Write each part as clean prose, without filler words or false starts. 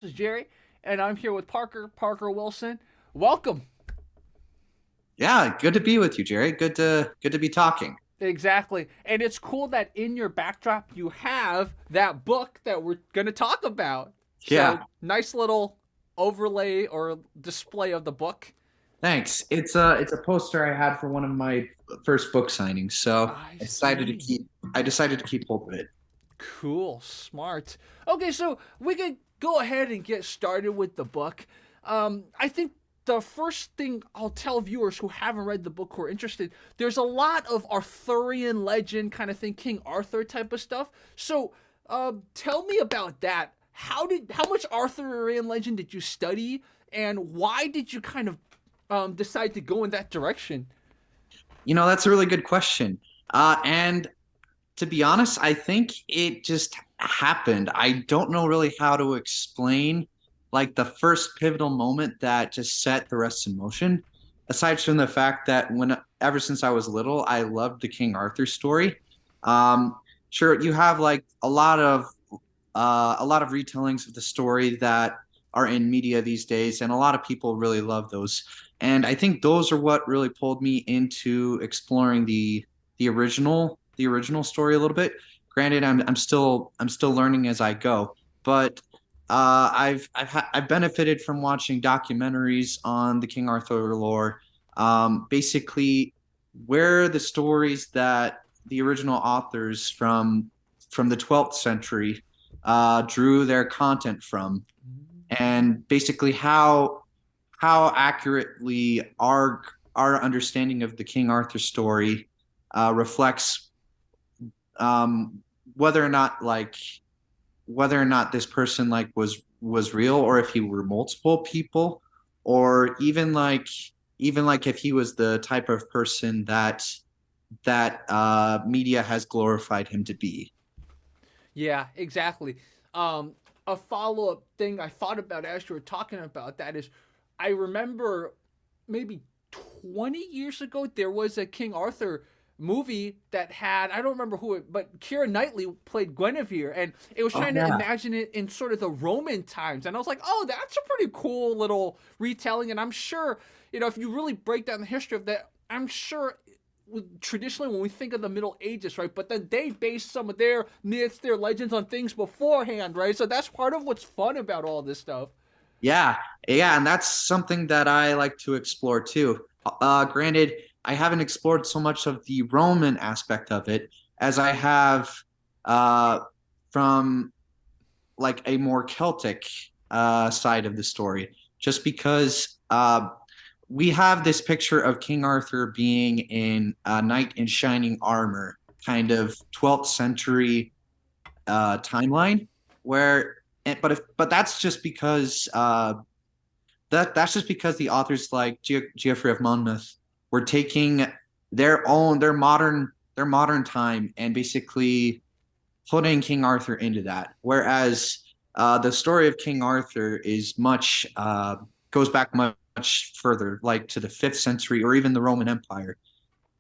This is Jerry, and I'm here with Parker Wilson. Welcome. Yeah, good to be with you, Jerry. Good to be talking. Exactly. And it's cool that in your backdrop you have that book that we're going to talk about. Yeah, So, nice little overlay or display of the book. thanks. It's a poster I had for one of my first book signings, so I I decided to see. keep I decided to keep hold of it. Cool. Smart. Okay, so we can go ahead and get started with the book. I think the first thing I'll tell viewers who haven't read the book who are interested, there's a lot of Arthurian legend kind of thing, King Arthur type of stuff. So, tell me about that. How much Arthurian legend did you study, and why did you kind of decide to go in that direction? That's a really good question. And to be honest, I think it just happened. I don't know really how to explain like the first pivotal moment that just set the rest in motion. Aside from the fact that when ever since I was little, I loved the King Arthur story. Um, sure, you have like a lot of retellings of the story that are in media these days, and a lot of people really love those. And I think those are what really pulled me into exploring the original story a little bit. Granted, I'm still learning as I go, but I've benefited from watching documentaries on the King Arthur lore. Basically, where the stories that the original authors from the 12th century drew their content from, and basically how accurately our understanding of the King Arthur story reflects um, whether or not like whether or not this person like was real, or if he were multiple people, or even like if he was the type of person that media has glorified him to be. Yeah, exactly. A follow up thing I thought about as you were talking about that is I remember maybe 20 years ago there was a King Arthur movie that had, I don't remember who it, but Keira Knightley played Guinevere, and it was Oh trying to yeah. imagine it in sort of the Roman times, and I was like, oh, that's a pretty cool little retelling. And I'm sure, if you really break down the history of that, I'm sure traditionally when we think of the Middle Ages, right? But then they base some of their myths, their legends on things beforehand, right? So that's part of what's fun about all this stuff. Yeah, yeah, and that's something that I like to explore too. Granted, I haven't explored so much of the Roman aspect of it as I have uh, from like a more Celtic side of the story, just because we have this picture of King Arthur being in a knight in shining armor, kind of 12th century timeline, where but that's just because the authors like Geoffrey of Monmouth were taking their modern time and basically putting King Arthur into that. Whereas the story of King Arthur is much goes back much further, like to the 5th century or even the Roman Empire.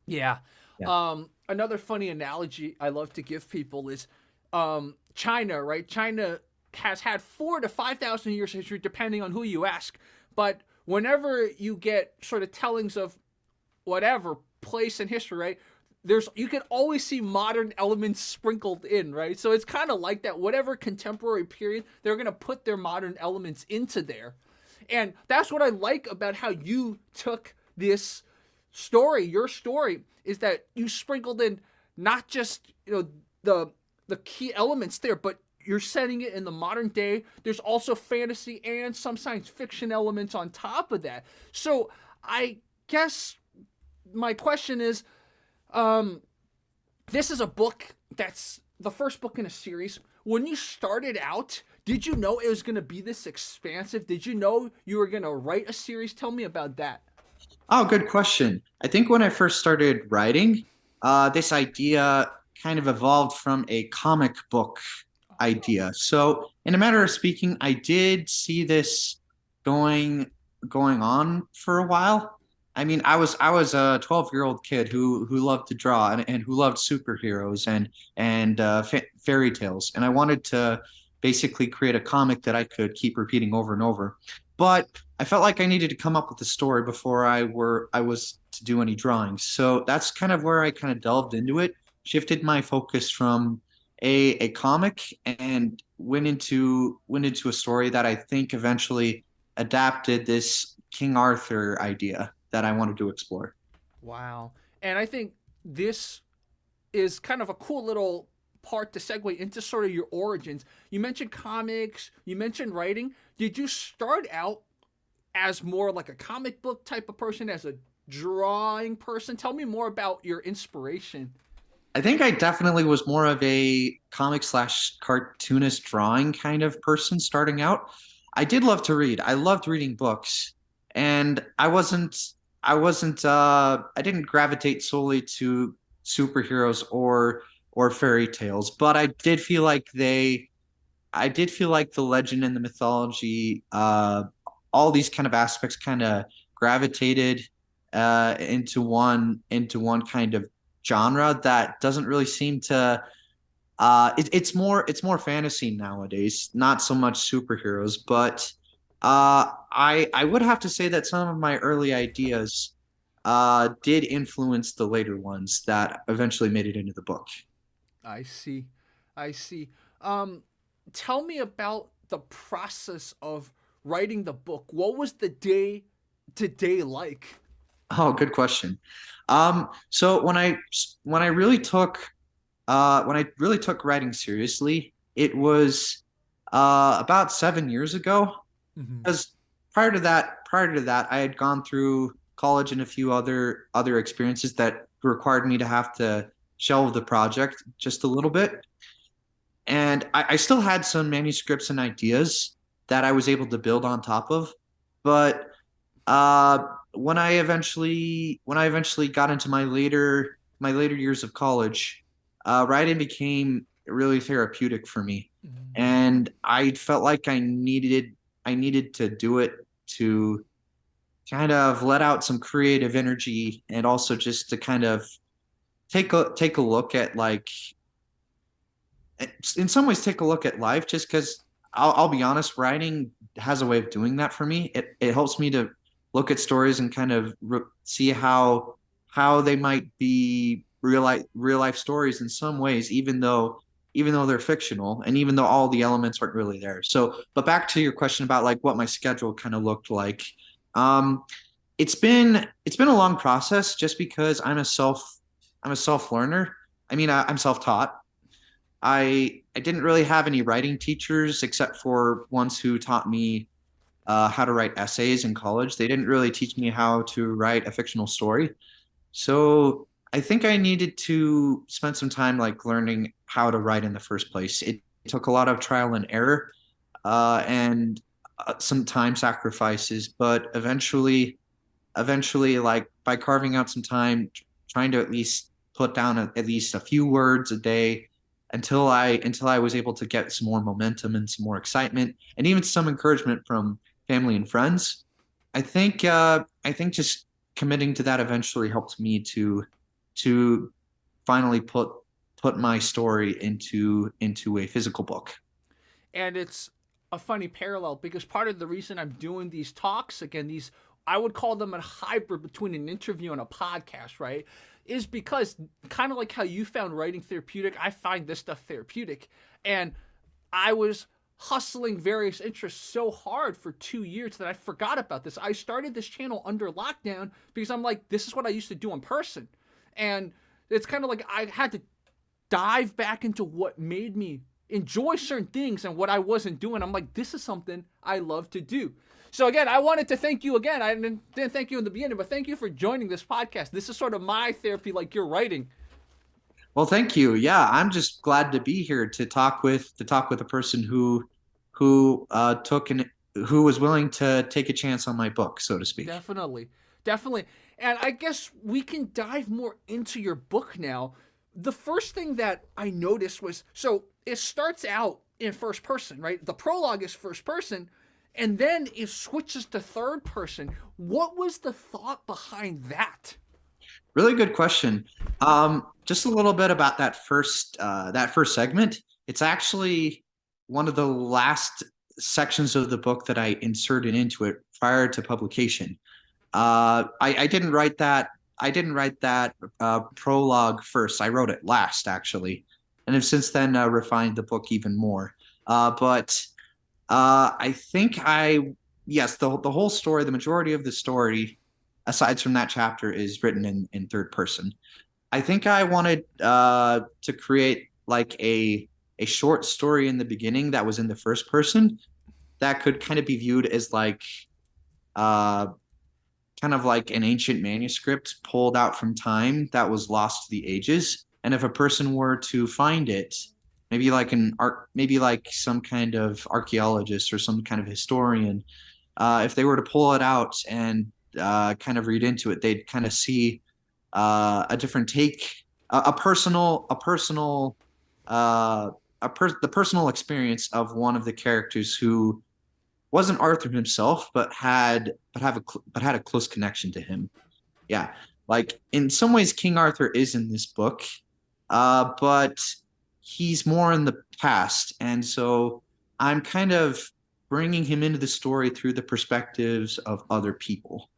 Yeah. Yeah. Another funny analogy I love to give people is China, right? China has had 4 to 5,000 years history, depending on who you ask. But whenever you get sort of tellings of whatever place in history, right? You can always see modern elements sprinkled in, right? So it's kind of like that. Whatever contemporary period, they're gonna put their modern elements into there, and that's what I like about how you took this story. Your story is that you sprinkled in not just the key elements there, but you're setting it in the modern day. There's also fantasy and some science fiction elements on top of that. So I guess my question is, um, this is a book that's the first book in a series. When you started out, did you know it was going to be this expansive? Did you know you were going to write a series? Tell me about that. Oh, good question. I think when I first started writing, this idea kind of evolved from a comic book idea. So, in a matter of speaking, I did see this going going on for a while. I mean, I was a 12-year-old kid who loved to draw and who loved superheroes and fairy tales, and I wanted basically create a comic that I could keep repeating over and over. But I felt like I needed to come up with a story before I was to do any drawings. So that's kind of where I kind of delved into it, shifted my focus from a comic and went into a story that I think eventually adapted this King Arthur idea that I wanted to explore. Wow. And I think this is kind of a cool little part to segue into sort of your origins. You mentioned comics, you mentioned writing. Did you start out as more like a comic book type of person, as a drawing person? Tell me more about your inspiration. I think I definitely was more of a comic slash cartoonist drawing kind of person starting out. I did love to read. I loved reading books, and I didn't gravitate solely to superheroes or fairy tales, but I did feel like the legend and the mythology, all these kind of aspects kind of gravitated into one kind of genre that doesn't really seem to it's more fantasy nowadays, not so much superheroes, but I would have to say that some of my early ideas did influence the later ones that eventually made it into the book. I see. I see. Um, Tell me about the process of writing the book. What was the day to day like? Oh, good question. So when I really took writing seriously, it was about 7 years ago. Hmm. Because prior to that, I had gone through college and a few other experiences that required me to have to shelve the project just a little bit. And I still had some manuscripts and ideas that I was able to build on top of. But when I eventually got into my later years of college, writing became really therapeutic for me, and I felt like I needed to do it to kind of let out some creative energy, and also just to kind of take a look at, like, in some ways take a look at life, just because I'll be honest, writing has a way of doing that for me. It helps me to look at stories and kind of see how they might be real life stories in some ways, even though they're fictional, and even though all the elements aren't really there. So, but back to your question about like what my schedule kind of looked like. Um, it's been a long process, just because I'm a self learner. I mean, I'm self taught. I didn't really have any writing teachers except for ones who taught me how to write essays in college. They didn't really teach me how to write a fictional story. So I think I needed to spend some time like learning how to write in the first place. It took a lot of trial and error, and some time sacrifices, but eventually, like by carving out some time, trying to at least put down at least a few words a day until I was able to get some more momentum and some more excitement, and even some encouragement from family and friends. I think just committing to that eventually helped me to finally put my story into a physical book. And it's a funny parallel because part of the reason I'm doing these talks, again, these, I would call them a hybrid between an interview and a podcast, right? Is because kind of like how you found writing therapeutic, I find this stuff therapeutic. And I was hustling various interests so hard for 2 years that I forgot about this. I started this channel under lockdown because I'm like, this is what I used to do in person. And it's kind of like I had to dive back into what made me enjoy certain things and what I wasn't doing. I'm like, this is something I love to do. So again, I wanted to thank you again. I didn't thank you in the beginning, but thank you for joining this podcast. This is sort of my therapy, like your writing. Well, thank you. Yeah, I'm just glad to be here to talk with a person who took an who was willing to take a chance on my book, so to speak. Definitely. Definitely. And I guess we can dive more into your book now. The first thing that I noticed was, so it starts out in first person, right? The prologue is first person, and then it switches to third person. What was the thought behind that? Really good question. Just a little bit about that first segment. It's actually the last sections of the book that I inserted into it prior to publication. I didn't write that. I didn't write that prologue first. I wrote it last, actually, and have since then refined the book even more. But I think yes, the whole story, the majority of the story, aside from that chapter, is written in third person. I think I wanted to create like a short story in the beginning that was in the first person that could kind of be viewed as like uh, kind of like an ancient manuscript pulled out from time that was lost to the ages. And if a person were to find it, maybe like maybe like some kind of archaeologist or some kind of historian, if they were to pull it out and kind of read into it, they'd kind of see a different take, uh, the personal experience of one of the characters who wasn't Arthur himself, but had a close connection to him. Yeah, like in some ways, King Arthur is in this book, but he's more in the past, and so I'm kind of bringing him into the story through the perspectives of other people,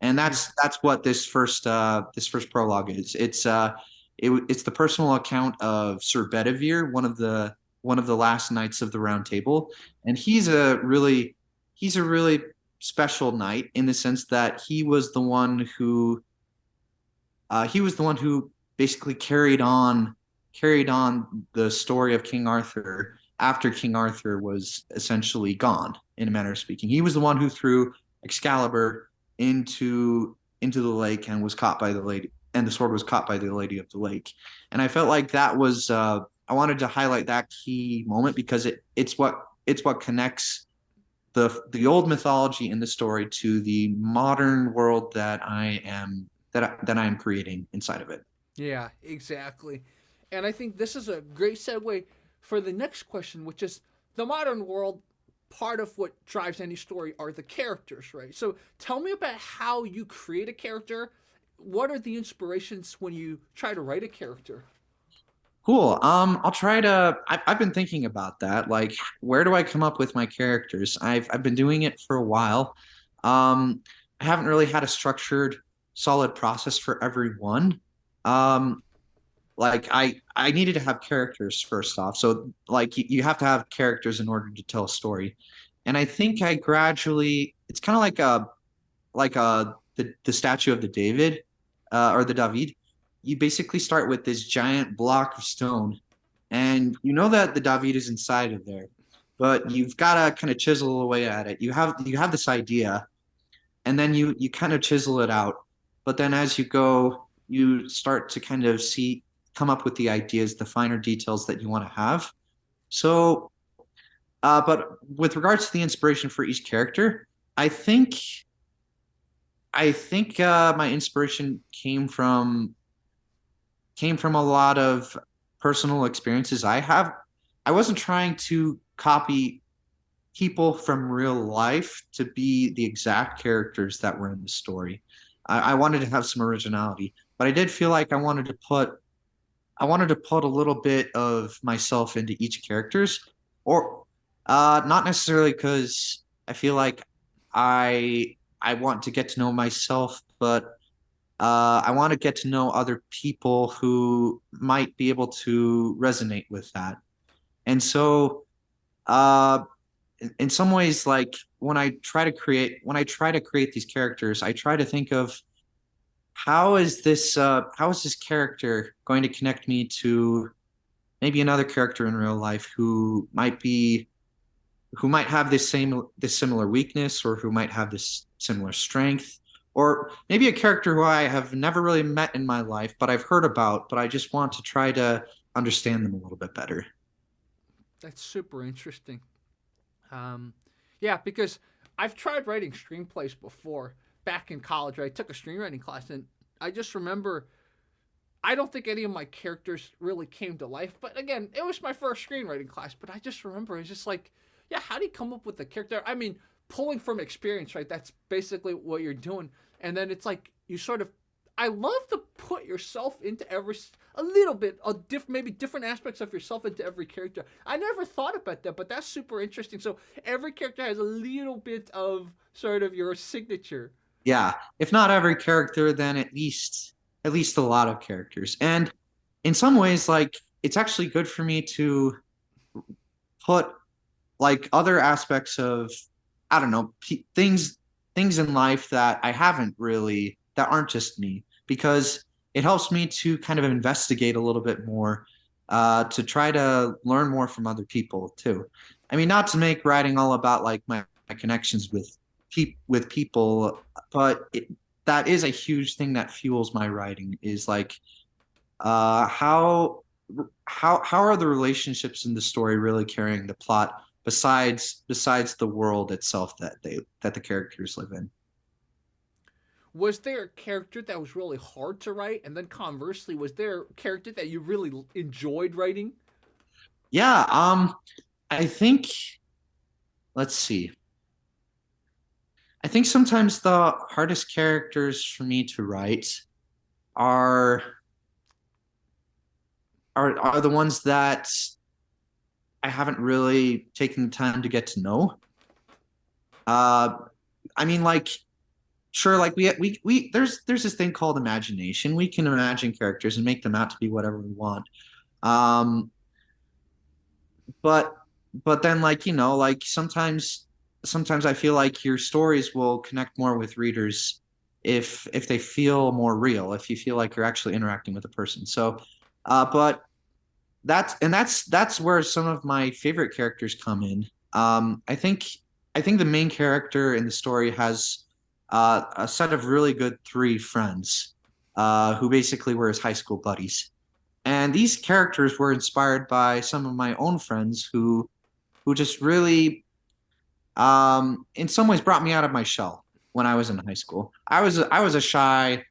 and that's what this first prologue is. It's the personal account of Sir Bedivere, one of the last knights of the Round Table, and he's a really special knight in the sense that he was the one who basically carried on the story of King Arthur after King Arthur was essentially gone, in a manner of speaking. He was the one who threw Excalibur into the lake and was caught by the lady, and the sword was caught by the Lady of the Lake. And I felt like that was I wanted to highlight that key moment because it's what connects the old mythology in the story to the modern world that I am creating inside of it. Yeah, exactly. And I think this is a great segue for the next question, which is the modern world. Part of what drives any story are the characters, right? So tell me about how you create a character. What are the inspirations when you try to write a character? Cool. I'll try to. I've been thinking about that. Like, where do I come up with my characters? I've been doing it for a while. I haven't really had a structured, solid process for every one. Um, like I needed to have characters first off. So like you have to have characters in order to tell a story. And I think I gradually. It's kind of like the statue of the David, or the David. You basically start with this giant block of stone, and you know that the David is inside of there, but you've got to kind of chisel away at it. You have this idea, and then you kind of chisel it out. But then as you go, you start to kind of come up with the ideas, the finer details that you want to have. So, but with regards to the inspiration for each character, I think my inspiration came from a lot of personal experiences I have. I wasn't trying to copy people from real life to be the exact characters that were in the story. I wanted to have some originality, but I did feel like I wanted to put a little bit of myself into each characters, or not necessarily because I feel like I want to get to know myself, but I want to get to know other people who might be able to resonate with that. And so, uh, in some ways, like when I try to create these characters, I try to think of how is this character going to connect me to maybe another character in real life who might have this similar weakness, or who might have this similar strength, or maybe a character who I have never really met in my life but I've heard about, but I just want to try to understand them a little bit better. That's super interesting. Um, yeah, because I've tried writing screenplays before back in college. I took a screenwriting class, and I just remember I don't think any of my characters really came to life. But again, it was my first screenwriting class. But I just remember it's just like, yeah, how do you come up with a character? I mean, pulling from experience, right? That's basically what you're doing. And then it's like you sort of, I love to put yourself into a little bit of maybe different aspects of yourself into every character. I never thought about that, but that's super interesting. So every character has a little bit of sort of your signature. Yeah, if not every character, then at least a lot of characters. And in some ways, like it's actually good for me to put like other aspects of I don't know things in life that I haven't really that aren't just me because it helps me to kind of investigate a little bit more to try to learn more from other people too. I mean, not to make writing all about like my connections with people, but that is a huge thing that fuels my writing is like how are the relationships in the story really carrying the plot besides the world itself that the characters live in. Was there a character that was really hard to write, and then conversely, was there a character that you really enjoyed writing? Yeah, I think let's see. I think sometimes the hardest characters for me to write are are the ones that I haven't really taken the time to get to know. Uh, I mean, like, sure, like there's this thing called imagination. We can imagine characters and make them out to be whatever we want. Um, but but then like like sometimes I feel like your stories will connect more with readers if they feel more real, if you feel like you're actually interacting with a person. So, but that's where some of my favorite characters come in. I think the main character in the story has a set of really good three friends who basically were his high school buddies, and these characters were inspired by some of my own friends who just really in some ways brought me out of my shell when I was in high school. I was a shy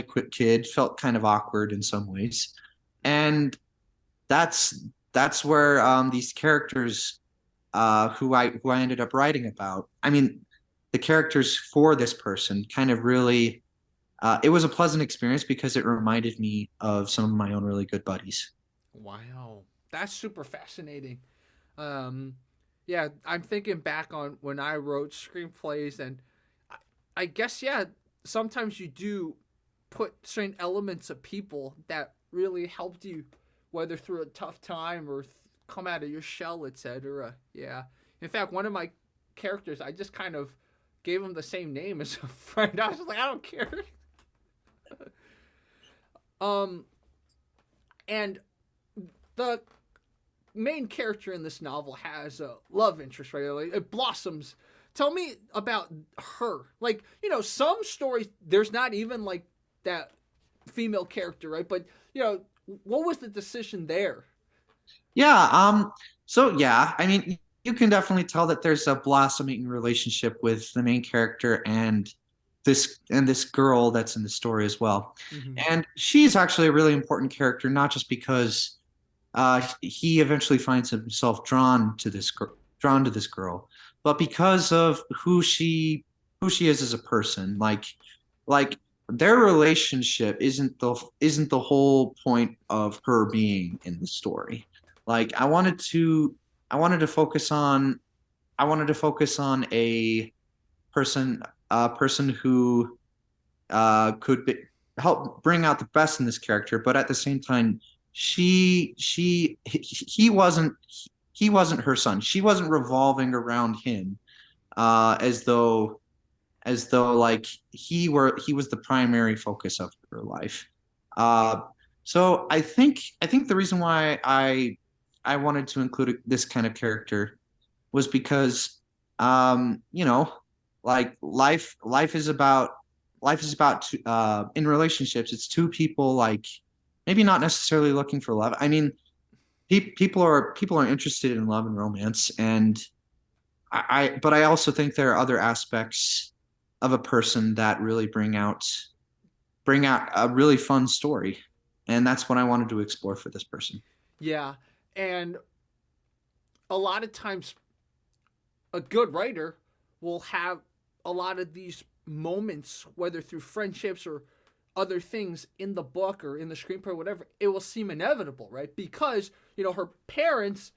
quick kid, felt kind of awkward in some ways, and that's where these characters who I ended up writing about. I mean, the characters for this person kind of really it was a pleasant experience because it reminded me of some of my own really good buddies. Wow, that's super fascinating. Um, yeah, I'm thinking back on when I wrote screenplays, and I, I guess yeah, sometimes you do put certain elements of people that really helped you, whether through a tough time or come out of your shell, etc. Yeah. In fact, one of my characters, I just kind of gave him the same name as a friend. I was like, I don't care. Um, and the main character in this novel has a love interest, right? Like, it blossoms. Tell me about her. Like, some stories there's not even like that female character, right? But what was the decision there? Yeah. So yeah, I mean, you can definitely tell that there's a blossoming relationship with the main character and this girl that's in the story as well. Mm-hmm. And she's actually a really important character, not just because he eventually finds himself drawn to this girl, but because of who she is as a person. Like their relationship isn't the whole point of her being in the story. Like I wanted to focus on I wanted to focus on a person who help bring out the best in this character, but at the same time, he he wasn't her son. She wasn't revolving around him as though like he was the primary focus of her life. Uh, so I think the reason why I wanted to include this kind of character was because like life is about in relationships it's two people like maybe not necessarily looking for love. I mean, people are interested in love and romance, and but I also think there are other aspects of a person that really bring out a really fun story, and that's what I wanted to explore for this person. Yeah, and a lot of times a good writer will have a lot of these moments, whether through friendships or other things in the book or in the screenplay or whatever, it will seem inevitable, right? Because, her parents,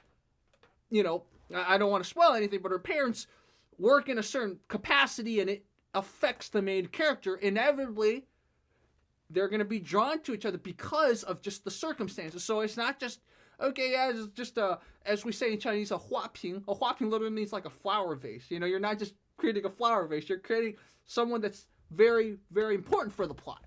I don't want to spoil anything, but her parents work in a certain capacity and it affects the main character. Inevitably, they're going to be drawn to each other because of just the circumstances. So it's not just, okay, yeah, it's just as we say in Chinese, a huaping. A huaping literally means like a flower vase. You're not just creating a flower vase. You're creating someone that's very, very important for the plot.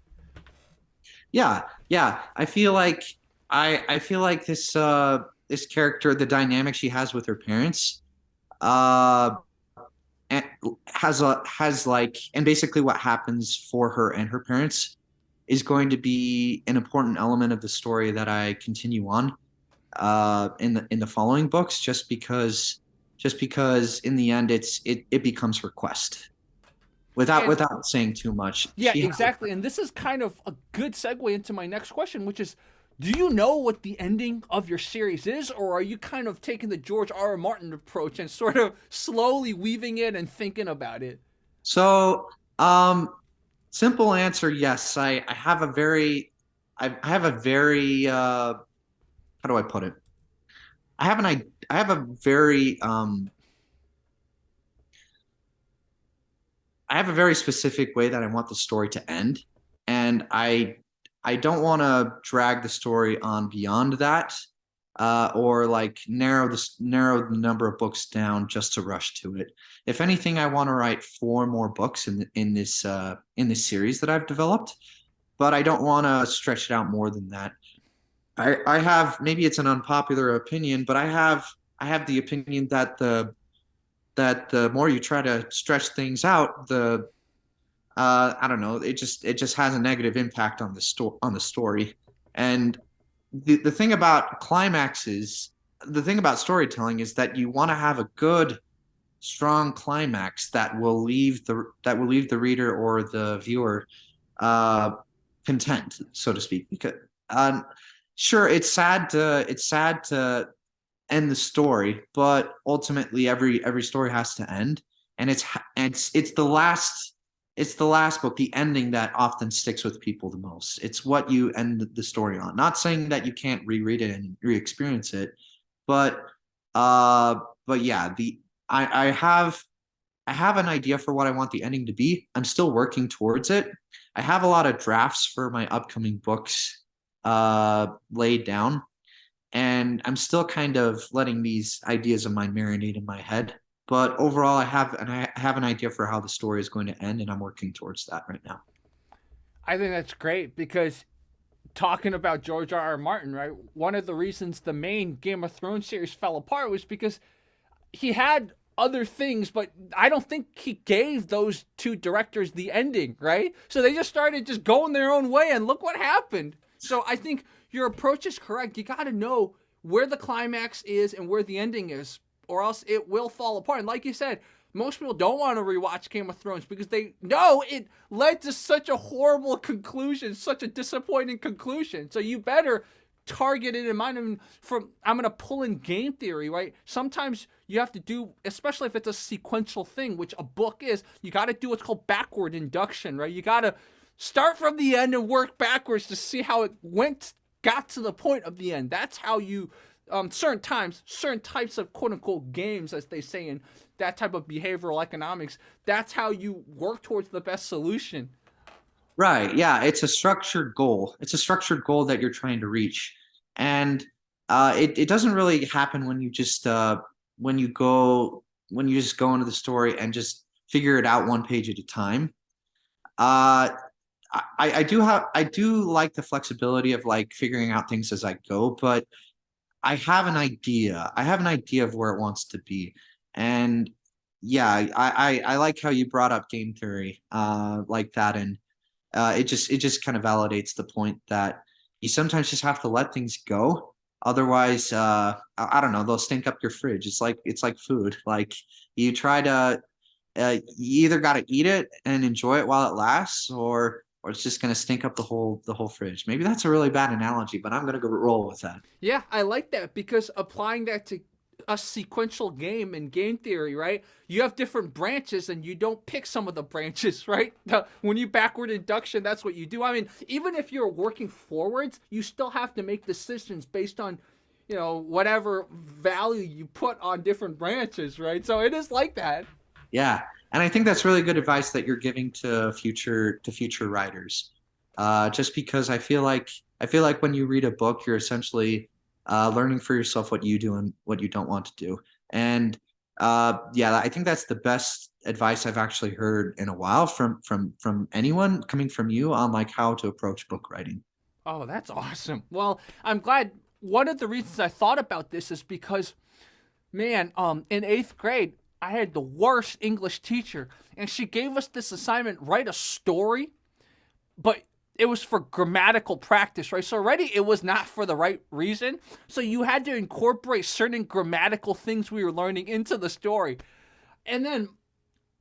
Yeah, yeah. I feel like this character, the dynamic she has with her parents, uh, has like, and basically what happens for her and her parents is going to be an important element of the story that I continue on in the following books, just because in the end it becomes her quest. And Without saying too much, yeah, exactly. And this is kind of a good segue into my next question, which is, do you know what the ending of your series is, or are you kind of taking the George R. R. Martin approach and sort of slowly weaving it and thinking about it? So, simple answer, yes. I have a very, I have a very, how do I put it? I have a very, I have a very specific way that I want the story to end, and I don't want to drag the story on beyond that, or like narrow the number of books down just to rush to it. If anything, I want to write four more books in this series that I've developed, but I don't want to stretch it out more than that. I have, maybe it's an unpopular opinion, but I have the opinion that the more you try to stretch things out, the I don't know, it just has a negative impact on the story. And the thing about climaxes, the thing about storytelling is that you want to have a good, strong climax that will leave the reader or the viewer uh, content, so to speak. Because sure, it's sad to end the story, but ultimately every story has to end, and it's the last book, the ending that often sticks with people the most. It's what you end the story on. Not saying that you can't reread it and re-experience it, but uh, but yeah, the I have an idea for what I want the ending to be. I'm still working towards it. I have a lot of drafts for my upcoming books laid down, and I'm still kind of letting these ideas of mine marinate in my head. But overall, I have an idea for how the story is going to end, and I'm working towards that right now. I think that's great because talking about George R. R. Martin, right? One of the reasons the main Game of Thrones series fell apart was because he had other things, but I don't think he gave those two directors the ending, right? So they just started just going their own way, and look what happened. So I think your approach is correct. You got to know where the climax is and where the ending is, or else it will fall apart. And like you said, most people don't want to rewatch Game of Thrones because they know it led to such a horrible conclusion, such a disappointing conclusion. So you better target it in mind. I mean, I'm gonna pull in game theory, right? Sometimes you have to do, especially if it's a sequential thing, which a book is, you got to do what's called backward induction, right? You got to start from the end and work backwards to see how it got to the point of the end. That's how you certain types of quote unquote games, as they say in that type of behavioral economics, that's how you work towards the best solution. Right. Yeah. It's a structured goal. It's a structured goal that you're trying to reach. And it doesn't really happen when you just when you just go into the story and just figure it out one page at a time. Uh, I do like the flexibility of like figuring out things as I go, but I have an idea. I have an idea of where it wants to be. And yeah, I like how you brought up game theory like that. And it just kind of validates the point that you sometimes just have to let things go. Otherwise, I don't know, they'll stink up your fridge. It's like food. Like you try to you either got to eat it and enjoy it while it lasts, or it's just going to stink up the whole fridge. Maybe that's a really bad analogy, but I'm going to go roll with that. Yeah, I like that because applying that to a sequential game in game theory, right? You have different branches and you don't pick some of the branches, right? When you backward induction, that's what you do. I mean, even if you're working forwards, you still have to make decisions based on, whatever value you put on different branches, right? So it is like that. Yeah, and I think that's really good advice that you're giving to future writers. Just because I feel like when you read a book, you're essentially learning for yourself what you do and what you don't want to do. And yeah, I think that's the best advice I've actually heard in a while from anyone coming from you on like how to approach book writing. Oh, that's awesome. Well, I'm glad. One of the reasons I thought about this is because, man, in eighth grade, I had the worst English teacher, and she gave us this assignment: write a story, but it was for grammatical practice, right? So already it was not for the right reason. So you had to incorporate certain grammatical things we were learning into the story. And then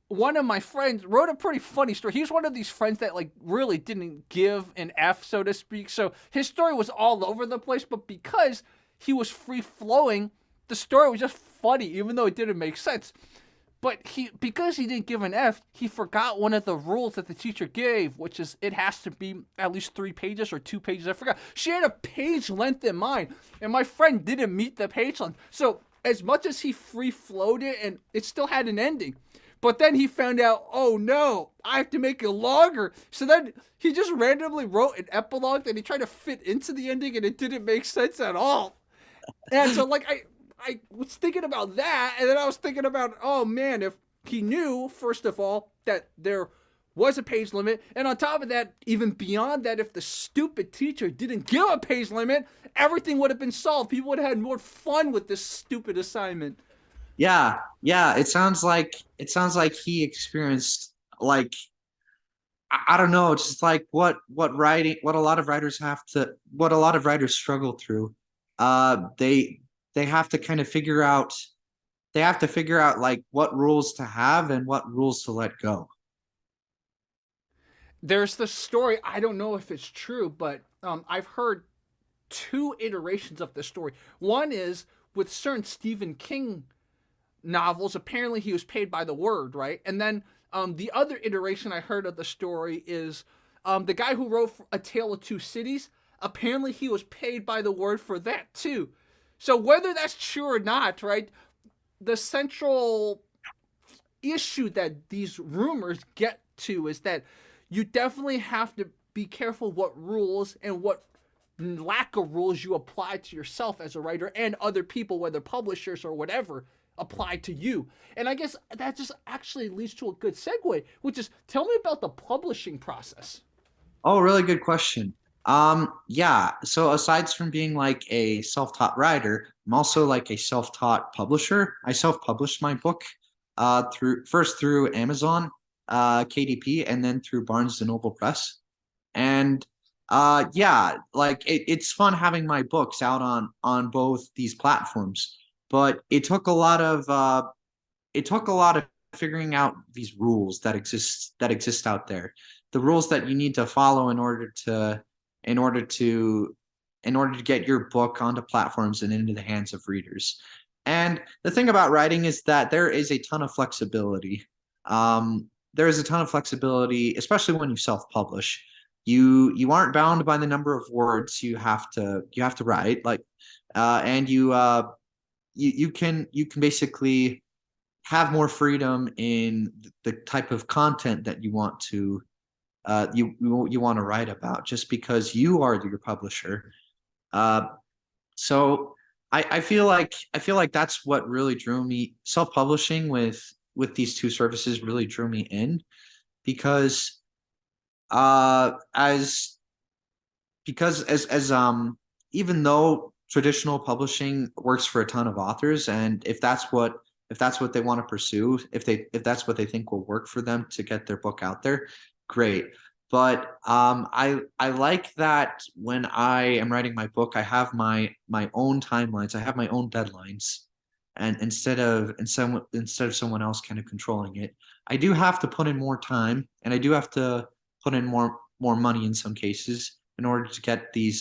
one of my friends wrote a pretty funny story. He was one of these friends that like really didn't give an F, so to speak. So his story was all over the place, but because he was free flowing, the story was just funny, even though it didn't make sense. But because he didn't give an F, he forgot one of the rules that the teacher gave, which is it has to be at least 3 pages or 2 pages. I forgot. She had a page length in mind, and my friend didn't meet the page length. So as much as he free flowed it, and it still had an ending, but then he found out, oh no, I have to make it longer. So then he just randomly wrote an epilogue that he tried to fit into the ending, and it didn't make sense at all. And so like I was thinking about that, and then I was thinking about, oh man, if he knew, first of all, that there was a page limit, and on top of that, even beyond that, if the stupid teacher didn't give a page limit, everything would have been solved. People would have had more fun with this stupid assignment. Yeah, yeah. It sounds like he experienced like I don't know, just like what a lot of writers what a lot of writers struggle through. They have to kind of figure out like what rules to have and what rules to let go. There's the story. I don't know if it's true, but I've heard two iterations of the story. One is with certain Stephen King novels. Apparently, he was paid by the word, right? And then the other iteration I heard of the story is the guy who wrote A Tale of Two Cities. Apparently, he was paid by the word for that too. So whether that's true or not, right? The central issue that these rumors get to is that you definitely have to be careful what rules and what lack of rules you apply to yourself as a writer and other people, whether publishers or whatever, apply to you. And I guess that just actually leads to a good segue, which is tell me about the publishing process. Oh, really good question. Yeah. So aside from being like a self-taught writer, I'm also like a self-taught publisher. I self-published my book through Amazon, KDP, and then through Barnes and Noble Press. And yeah, like it's fun having my books out on both these platforms, but it took a lot of figuring out these rules that exist out there, the rules that you need to follow in order to in order to get your book onto platforms and into the hands of readers. And the thing about writing is that there is a ton of flexibility. There is a ton of flexibility, especially when you self-publish. You aren't bound by the number of words you have to write, like, and you can basically have more freedom in the type of content that you want to write about, just because you are your publisher. Uh, so I feel like that's what really drew me, self-publishing with these two services really drew me in, because as even though traditional publishing works for a ton of authors, and if that's what they want to pursue, if that's what they think will work for them to get their book out there, great. But I like that when I am writing my book, I have my own timelines, I have my own deadlines, and instead of someone else kind of controlling it, I do have to put in more time, and I do have to put in more money in some cases in order to get these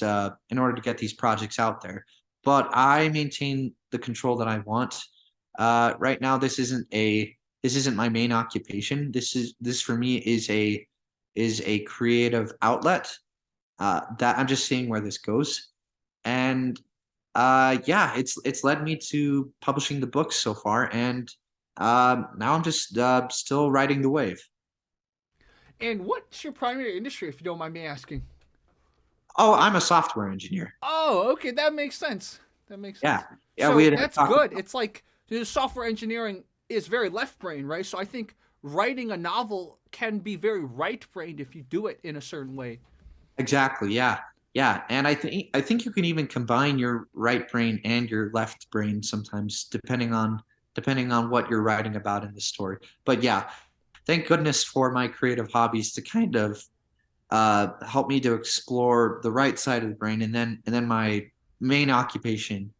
projects out there. But I maintain the control that I want. Right now, this isn't my main occupation. This for me is a creative outlet that I'm just seeing where this goes. And yeah, it's led me to publishing the books so far, and now I'm just still riding the wave. And what's your primary industry, if you don't mind me asking? Oh, I'm a software engineer. Oh, okay, that makes sense. That makes Yeah, sense. yeah, we So had that's talked good. about It's like the software engineering is very left brain, right? So I think writing a novel can be very right brained if you do it in a certain way. exactly. Yeah, yeah, and I think you can even combine your right brain and your left brain sometimes, depending on what you're writing about in the story. But yeah, thank goodness for my creative hobbies to kind of help me to explore the right side of the brain, and then my main occupation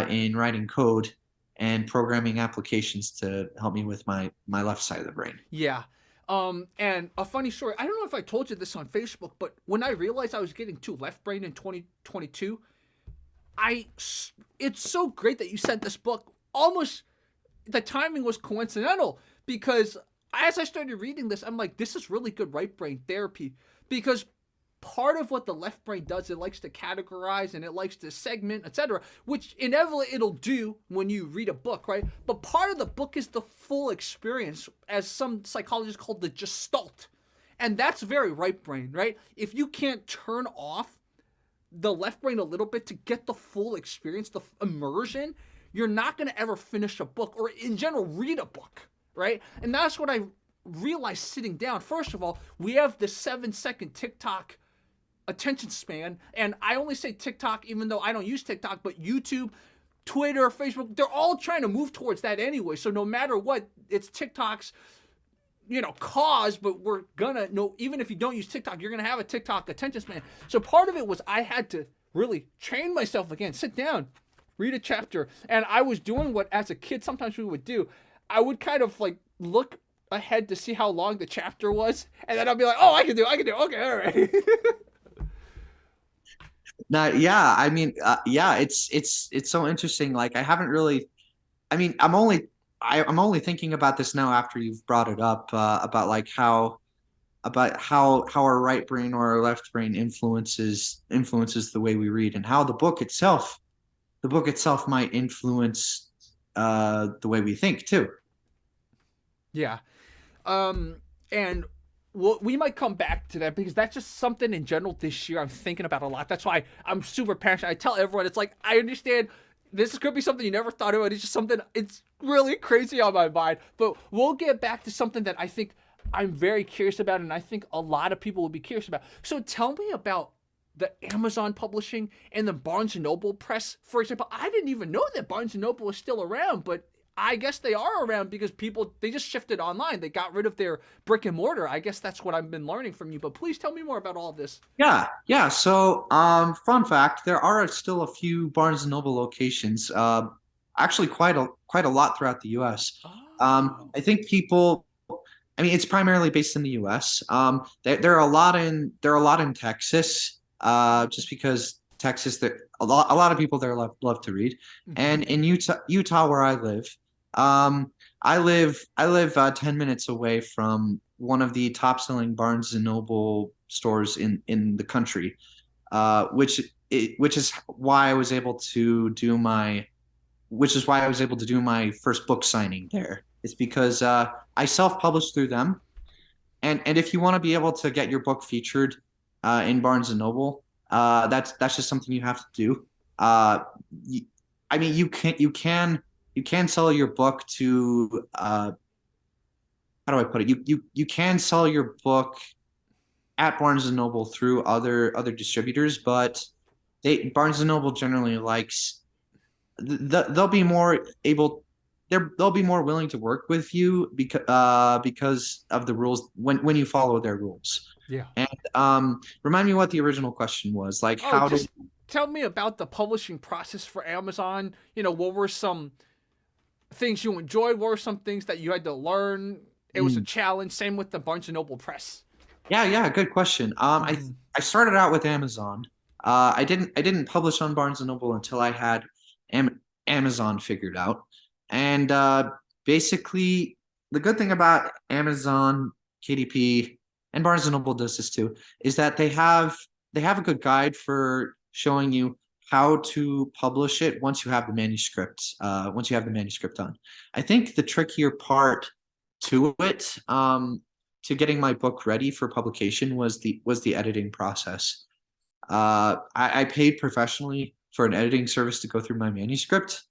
in writing code and programming applications to help me with my left side of the brain. Yeah. And a funny story. I don't know if I told you this on Facebook, but when I realized I was getting too left brain in 2022, I it's so great that you sent this book. Almost the timing was coincidental because as I started reading this, I'm like, this is really good right brain therapy because part of what the left brain does, it likes to categorize and it likes to segment, etc., which inevitably it'll do when you read a book, right? But part of the book is the full experience, as some psychologists call the gestalt. And that's very right brain, right? If you can't turn off the left brain a little bit to get the full experience, the immersion, you're not going to ever finish a book or in general read a book, right? And that's what I realized sitting down. First of all, we have the 7-second TikTok attention span, and I only say TikTok even though I don't use TikTok, but YouTube, Twitter, Facebook, they're all trying to move towards that anyway. So no matter what, it's TikTok's cause, but we're gonna know, even if you don't use TikTok, you're gonna have a TikTok attention span. So part of it was I had to really train myself again, sit down, read a chapter. And I was doing what as a kid sometimes we would do. I would kind of like look ahead to see how long the chapter was, and then I'll be like, oh, I can do it. Okay, all right. Now, yeah, I mean, yeah, it's so interesting. Like, I haven't really. I mean, I'm only thinking about this now after you've brought it up about like how our right brain or our left brain influences the way we read, and how the book itself might influence the way we think too. Yeah. And we might come back to that because that's just something in general this year I'm thinking about a lot. That's why I'm super passionate. I tell everyone, it's like, I understand this could be something you never thought about. It's just something, it's really crazy on my mind. But we'll get back to something that I think I'm very curious about, and I think a lot of people will be curious about. So tell me about the Amazon publishing and the Barnes& and Noble press, for example. I didn't even know that Barnes& and Noble was still around, but I guess they are around because they just shifted online. They got rid of their brick and mortar. I guess that's what I've been learning from you. But please tell me more about all of this. Yeah, yeah. So, fun fact: there are still a few Barnes and Noble locations. Actually, quite a lot throughout the U.S. Oh. I think people. I mean, it's primarily based in the U.S. There are there are a lot in Texas. Just because Texas, a lot of people there love to read, Mm-hmm. and in Utah, where I live, I live 10 minutes away from one of the top selling Barnes and Noble stores in the country, which is why I was able to do my first book signing there. It's because I self published through them, and if you want to be able to get your book featured in Barnes and Noble, that's just something you have to do. Uh, you, I mean, you can sell your book to how do I put it? You can sell your book at Barnes and Noble through other distributors, but they Barnes and Noble generally likes they'll be more able they'll be more willing to work with you because of the rules when you follow their rules. Yeah. And remind me what the original question was. Like, Oh, how did just tell me about the publishing process for Amazon. What were some things you enjoyed? What were some things that you had to learn? It was a Mm. challenge. Same with the Barnes& and Noble press. Yeah, yeah, good question. Mm-hmm. I started out with Amazon. I didn't publish on Barnes and Noble until I had Amazon figured out. And basically, the good thing about Amazon, KDP, and Barnes and Noble does this too, is that they have a good guide for showing you how to publish it once you have the manuscript. Once you have the manuscript done, I think the trickier part to it, to getting my book ready for publication, was the editing process. I paid professionally for an editing service to go through my manuscript.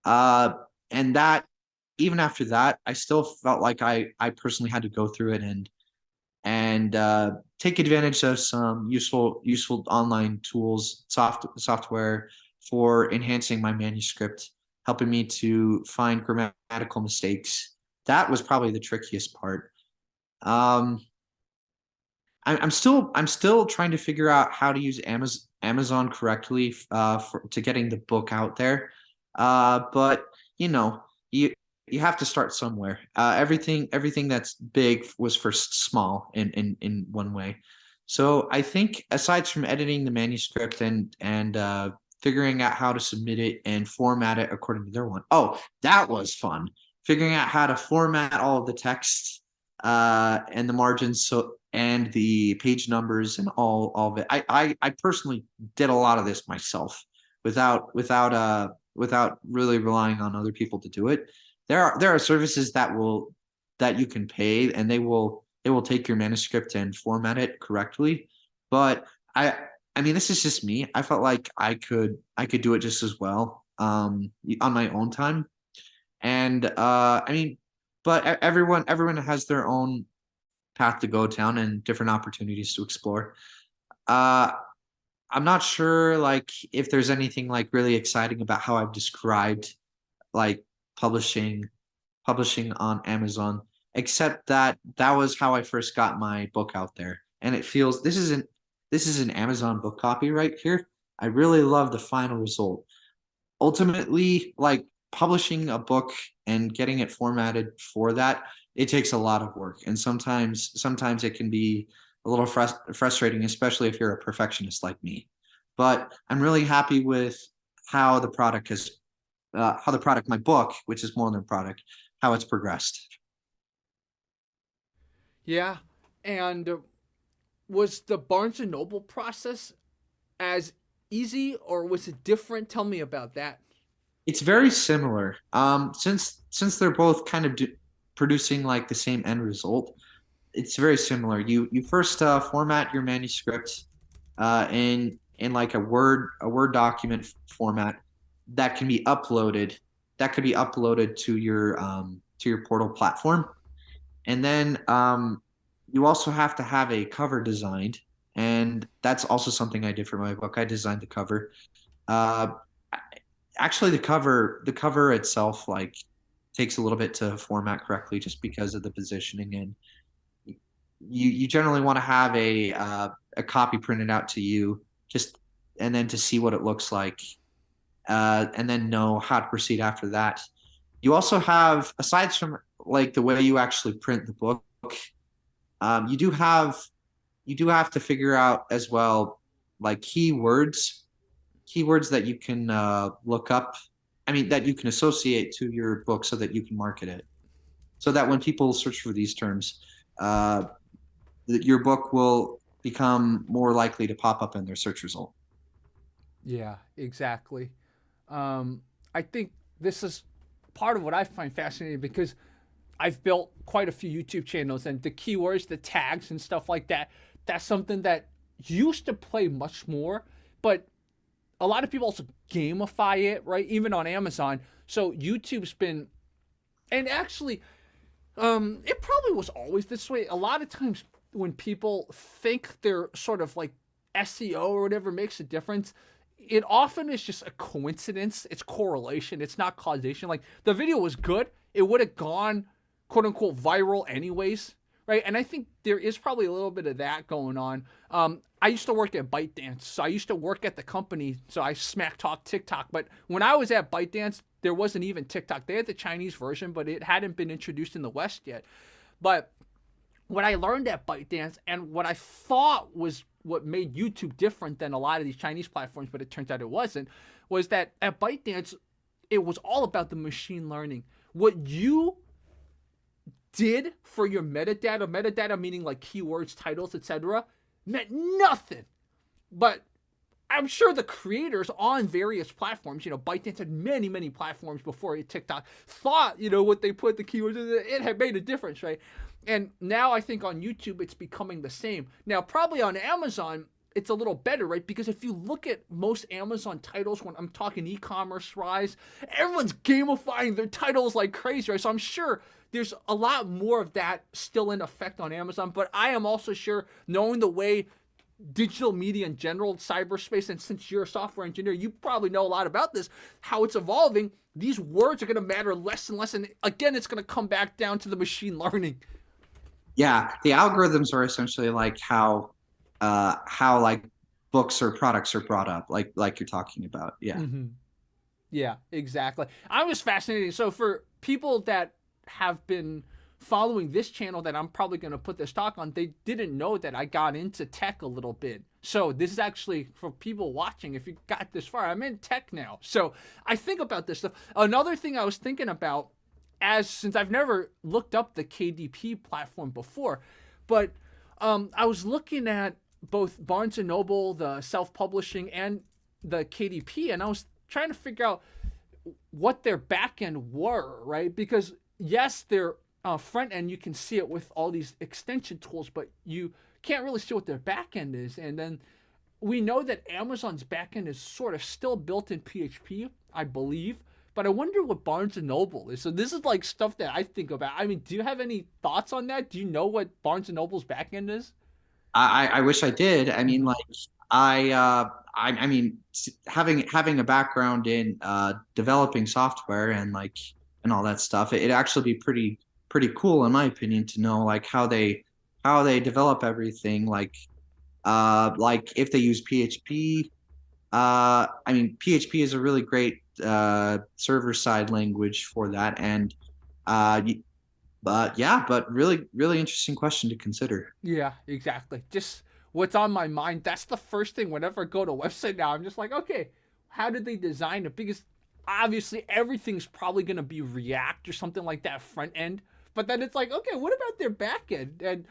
Uh, and that, even after that, I still felt like I personally had to go through it and take advantage of some useful online tools, software for enhancing my manuscript, helping me to find grammatical mistakes. That was probably the trickiest part. Um, I'm still trying to figure out how to use Amazon correctly, to getting the book out there. But you know, you have to start somewhere. Everything that's big was first small in one way. So I think aside from editing the manuscript and figuring out how to submit it and format it according to their one. Oh, that was fun. Figuring out how to format all of the text, and the margins, and the page numbers and all of it. I personally did a lot of this myself without really relying on other people to do it. There are services that you can pay, and they will take your manuscript and format it correctly. But I mean, this is just me. I felt like I could do it just as well, on my own time. And I mean, but everyone has their own path to go down and different opportunities to explore. Uh, I'm not sure like if there's anything like really exciting about how I've described like publishing publishing on Amazon, except that was how I first got my book out there. And it feels this is an Amazon book copy right here. I really love the final result. Ultimately, like publishing a book and getting it formatted for that, it takes a lot of work, and sometimes it can be a little frustrating, especially if you're a perfectionist like me. But I'm really happy with how the product has how the product, my book, which is more than a product, how it's progressed. Yeah, and was the Barnes and Noble process as easy or was it different? Tell me about that. It's very similar. Since they're both kind of producing like the same end result, it's very similar. You first format your manuscript, in like a Word document format that can be uploaded. That could be uploaded to your portal platform, and then you also have to have a cover designed, and that's also something I did for my book. I designed the cover. Uh, Actually, the cover itself like takes a little bit to format correctly just because of the positioning, and you generally want to have a copy printed out to you, just and then to see what it looks like, and then know how to proceed after that. You also have, aside from like the way you actually print the book, um, you do have you do have to figure out as well, like keywords that you can look up. I mean, that you can associate to your book so that you can market it. So that when people search for these terms, uh, that your book will become more likely to pop up in their search result. Yeah, exactly. I think this is part of what I find fascinating because I've built quite a few YouTube channels and the keywords, the tags, and stuff like that. That's something that used to play much more, but a lot of people also gamify it, right? Even on Amazon. So YouTube's been, and actually, it probably was always this way. A lot of times when people think they're sort of like SEO or whatever makes a difference, it often is just a coincidence. It's correlation. It's not causation. Like the video was good, it would have gone quote unquote viral anyways, right? And I think there is probably a little bit of that going on. I used to work at ByteDance, so I used to work at the company, so I smack talk TikTok. But when I was at ByteDance, there wasn't even TikTok. They had the Chinese version, but it hadn't been introduced in the West yet. But what I learned at ByteDance and what I thought was what made YouTube different than a lot of these Chinese platforms, but it turns out it wasn't, was that at ByteDance, it was all about the machine learning. What you did for your metadata meaning like keywords, titles, etc., meant nothing. But I'm sure the creators on various platforms, ByteDance had many, many platforms before TikTok, thought, what they put the keywords in, it had made a difference, right? And now I think on YouTube, it's becoming the same. Now, probably on Amazon, it's a little better, right? Because if you look at most Amazon titles, when I'm talking e-commerce rise, everyone's gamifying their titles like crazy, right? So I'm sure there's a lot more of that still in effect on Amazon. But I am also sure, knowing the way digital media in general, cyberspace, and since you're a software engineer, you probably know a lot about this, how it's evolving. These words are going to matter less and less. And again, it's going to come back down to the machine learning. Yeah, the algorithms are essentially like how like books or products are brought up, like you're talking about. Yeah. Mm-hmm. Yeah, exactly. I was fascinated. So for people that have been following this channel that I'm probably going to put this talk on, they didn't know that I got into tech a little bit. So this is actually for people watching. If you got this far, I'm in tech now. So I think about this stuff. Another thing I was thinking about, since I've never looked up the KDP platform before, but I was looking at both Barnes & Noble, the self-publishing, and the KDP, and I was trying to figure out what their back end were, right? Because yes, their front end, you can see it with all these extension tools, but you can't really see what their back end is. And then we know that Amazon's back end is sort of still built in PHP, I believe, but I wonder what Barnes & Noble is. So this is like stuff that I think about. I mean, do you have any thoughts on that? Do you know what Barnes & Noble's back end is? I wish I did. I mean, like I mean, having a background in developing software and and all that stuff, it'd actually be pretty cool in my opinion to know like how they develop everything. Like if they use PHP. I mean, PHP is a really great server side language for that, and uh, but really interesting question to consider. Yeah, exactly. Just what's on my mind. That's the first thing whenever I go to a website now. I'm just like, okay, how did they design it? Because obviously everything's probably going to be React or something like that front end. But then it's like, okay, what about their back end? And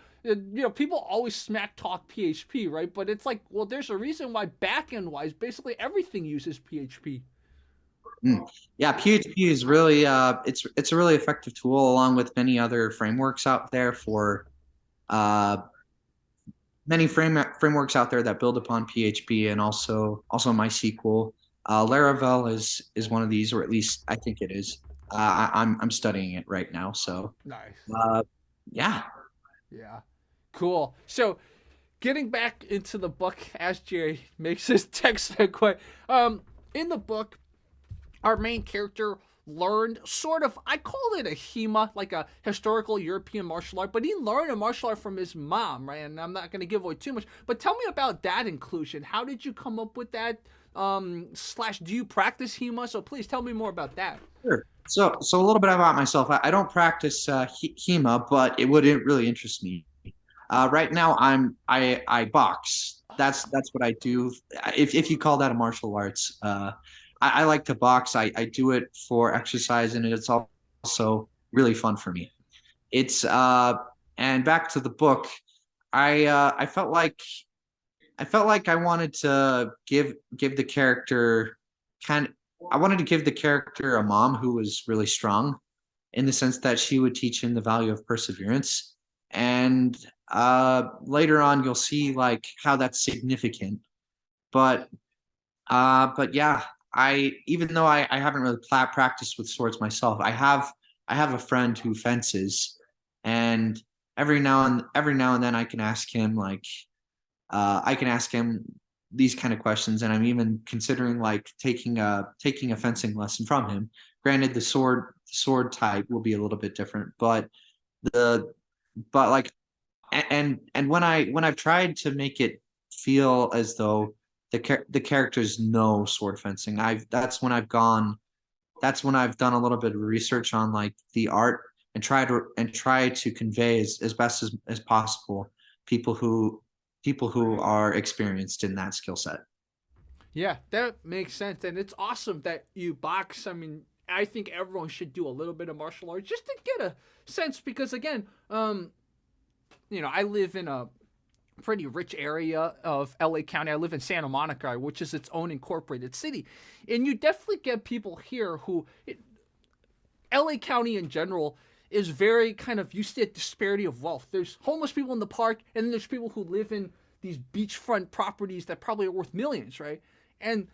people always smack talk PHP, right? But it's like, well, there's a reason why back end wise, basically everything uses PHP. Mm. Yeah, PHP is really it's a really effective tool along with many other frameworks out there for uh, frameworks out there that build upon PHP and also MySQL. Laravel is one of these, or at least I think it is. I'm studying it right now, so Nice. uh, yeah. Yeah. Cool. So getting back into the book as Jerry makes his tech segue, in the book, our main character learned sort of, I call it a HEMA, like a historical European martial art, but he learned a martial art from his mom, right? And I'm not going to give away too much, but tell me about that inclusion. How did you come up with that? Slash, do you practice HEMA? So please tell me more about that. Sure. So a little bit about myself. I don't practice HEMA, but it would really interest me. Right now, I box. That's what I do. If you call that a martial arts, I like to box. I do it for exercise, and it's also really fun for me. It's and back to the book. I felt like I wanted to give the character kind. I wanted to give the character a mom who was really strong, in the sense that she would teach him the value of perseverance. And later on, you'll see like how that's significant. But but yeah, I even though I haven't really practiced with swords myself, I have a friend who fences, and every now and then I can ask him these kind of questions, and I'm even considering like taking a fencing lesson from him. Granted, the sword type will be a little bit different, but the but like and when I've tried to make it feel as though the characters know sword fencing, I've that's when I've done a little bit of research on like the art, and try to convey as best as possible people who people who are experienced in that skill set. Yeah, that makes sense, and it's awesome that you box. I mean, I think everyone should do a little bit of martial arts just to get a sense, because again, I live in a pretty rich area of LA County. I live in Santa Monica, which is its own incorporated city, and you definitely get people here who LA County in general is very kind of used to a disparity of wealth. There's homeless people in the park, and then there's people who live in these beachfront properties that probably are worth millions, right? And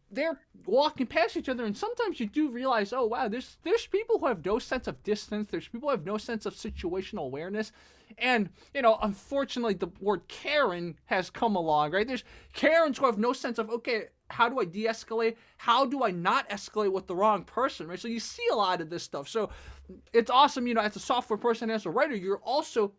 they're walking past each other, and sometimes you do realize, oh wow, there's people who have no sense of distance. There's people who have no sense of situational awareness, and unfortunately, the word Karen has come along, right? There's Karens who have no sense of, okay, how do I de-escalate? How do I not escalate with the wrong person, right? So you see a lot of this stuff. So it's awesome, as a software person, as a writer, you're also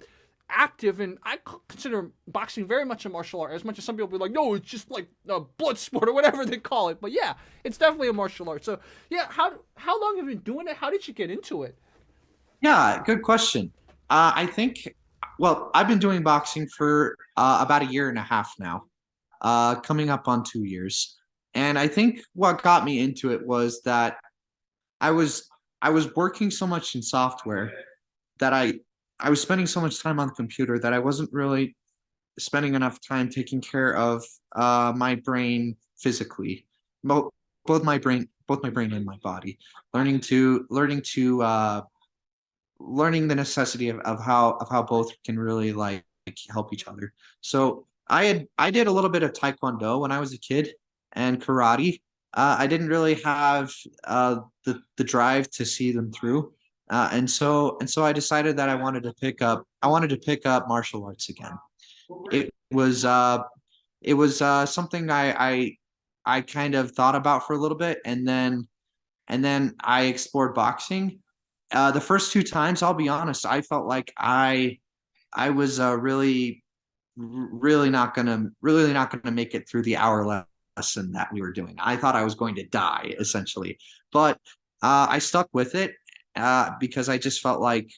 active, and I consider boxing very much a martial art, as much as some people be like, no, it's just like a blood sport or whatever they call it. But yeah, it's definitely a martial art. So yeah, how long have you been doing it? How did you get into it? Yeah, good question. I think, well, I've been doing boxing for about a year and a half now, coming up on 2 years. And I think what got me into it was that I was I was working so much in software that I was spending so much time on the computer that I wasn't really spending enough time taking care of my brain physically, both both my brain and my body, learning the necessity of how both can really like help each other. So I did a little bit of taekwondo when I was a kid and karate. I didn't really have the drive to see them through, and so I decided that I wanted to pick up martial arts again. It was something I kind of thought about for a little bit, and then I explored boxing. The first two times, I'll be honest, I felt like I was really not gonna make it through the hour lesson that we were doing. I thought I was going to die essentially, but I stuck with it because I just felt like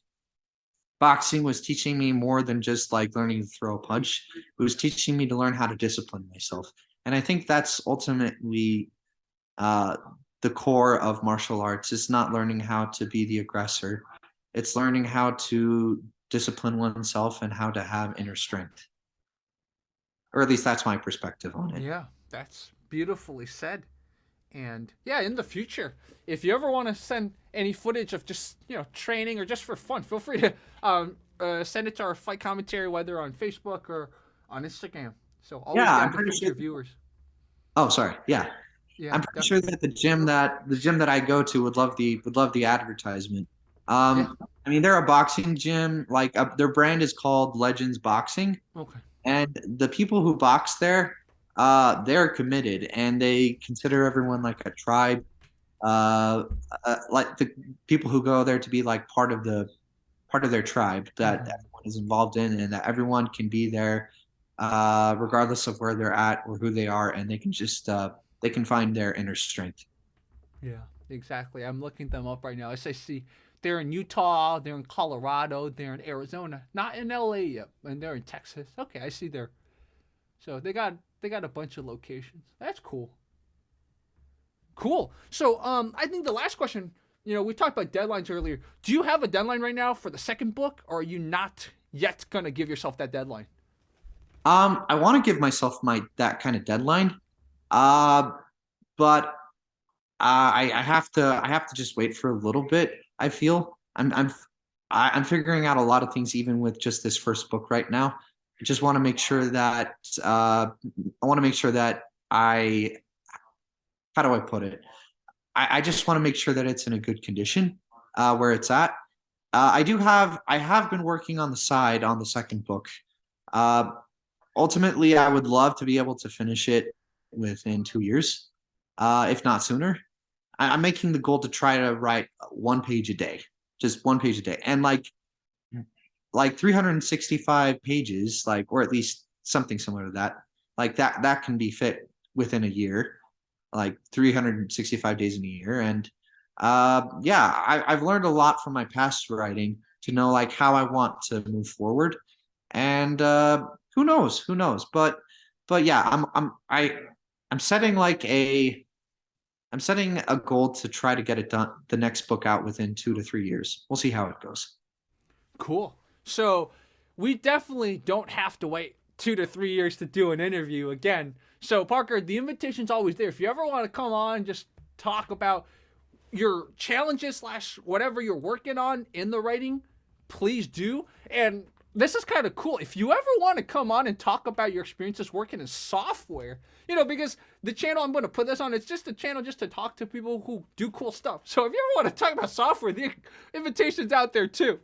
boxing was teaching me more than just like learning to throw a punch. It was teaching me to learn how to discipline myself, and I think that's ultimately uh, the core of martial arts. Is not learning how to be the aggressor. It's learning how to discipline oneself and how to have inner strength. Or at least that's my perspective on it. Yeah, that's beautifully said. And yeah, in the future, if you ever want to send any footage of just training or just for fun, feel free to send it to our fight commentary, whether on Facebook or on Instagram. So always Yeah, down I'm to pretty feed sure. your viewers. Oh, sorry. Yeah, Yeah, I'm pretty sure definitely. that the gym that I go to would love the advertisement. Yeah. I mean, they're a boxing gym. Like their brand is called Legends Boxing, Okay. and the people who box there, they're committed and they consider everyone like a tribe. Uh, like the people who go there to be like part of their tribe that Hmm. everyone is involved in, and that everyone can be there, regardless of where they're at or who they are, and they can find their inner strength. Yeah, exactly. I'm looking them up right now. As I see, they're in Utah, they're in Colorado, they're in Arizona, not in LA yet, and they're in Texas. Okay, I see there. So they got a bunch of locations. That's cool. Cool. So I think the last question, we talked about deadlines earlier. Do you have a deadline right now for the second book, or are you not yet gonna give yourself that deadline? I want to give myself my that kind of deadline, uh, but I have to just wait for a little bit. I feel I'm figuring out a lot of things even with just this first book right now. I just want to make sure that I want to make sure that I how do I put it? I just want to make sure that it's in a good condition where it's at. I have been working on the side on the second book. Uh, Ultimately, I would love to be able to finish it within 2 years, if not sooner. I'm making the goal to try to write one page a day, just one page a day, and like 365 pages, like or at least something similar to that. Like that can be fit within a year, like 365 days in a year, and yeah, I've learned a lot from my past writing to know like how I want to move forward, and who knows, but yeah, I'm setting I'm setting a goal to try to get it done, the next book out within 2 to 3 years. We'll see how it goes. Cool. So we definitely don't have to wait 2 to 3 years to do an interview again. So Parker, the invitation's always there. If you ever want to come on and just talk about your challenges slash whatever you're working on in the writing, please do. And this is kind of cool. If you ever want to come on and talk about your experiences working in software, because the channel I'm going to put this on, it's just a channel just to talk to people who do cool stuff. So if you ever want to talk about software, the invitation's out there too.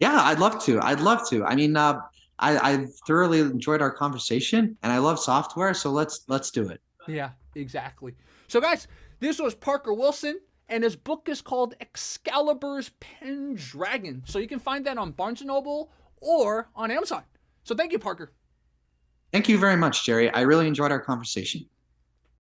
Yeah, I'd love to. I'd love to. I mean, I thoroughly enjoyed our conversation, and I love software, so let's do it. Yeah, exactly. So guys, this was Parker Wilson, and his book is called Excalibur's Pendragon. So you can find that on Barnes & Noble or on Amazon. So thank you, Parker. Thank you very much, Jerry. I really enjoyed our conversation.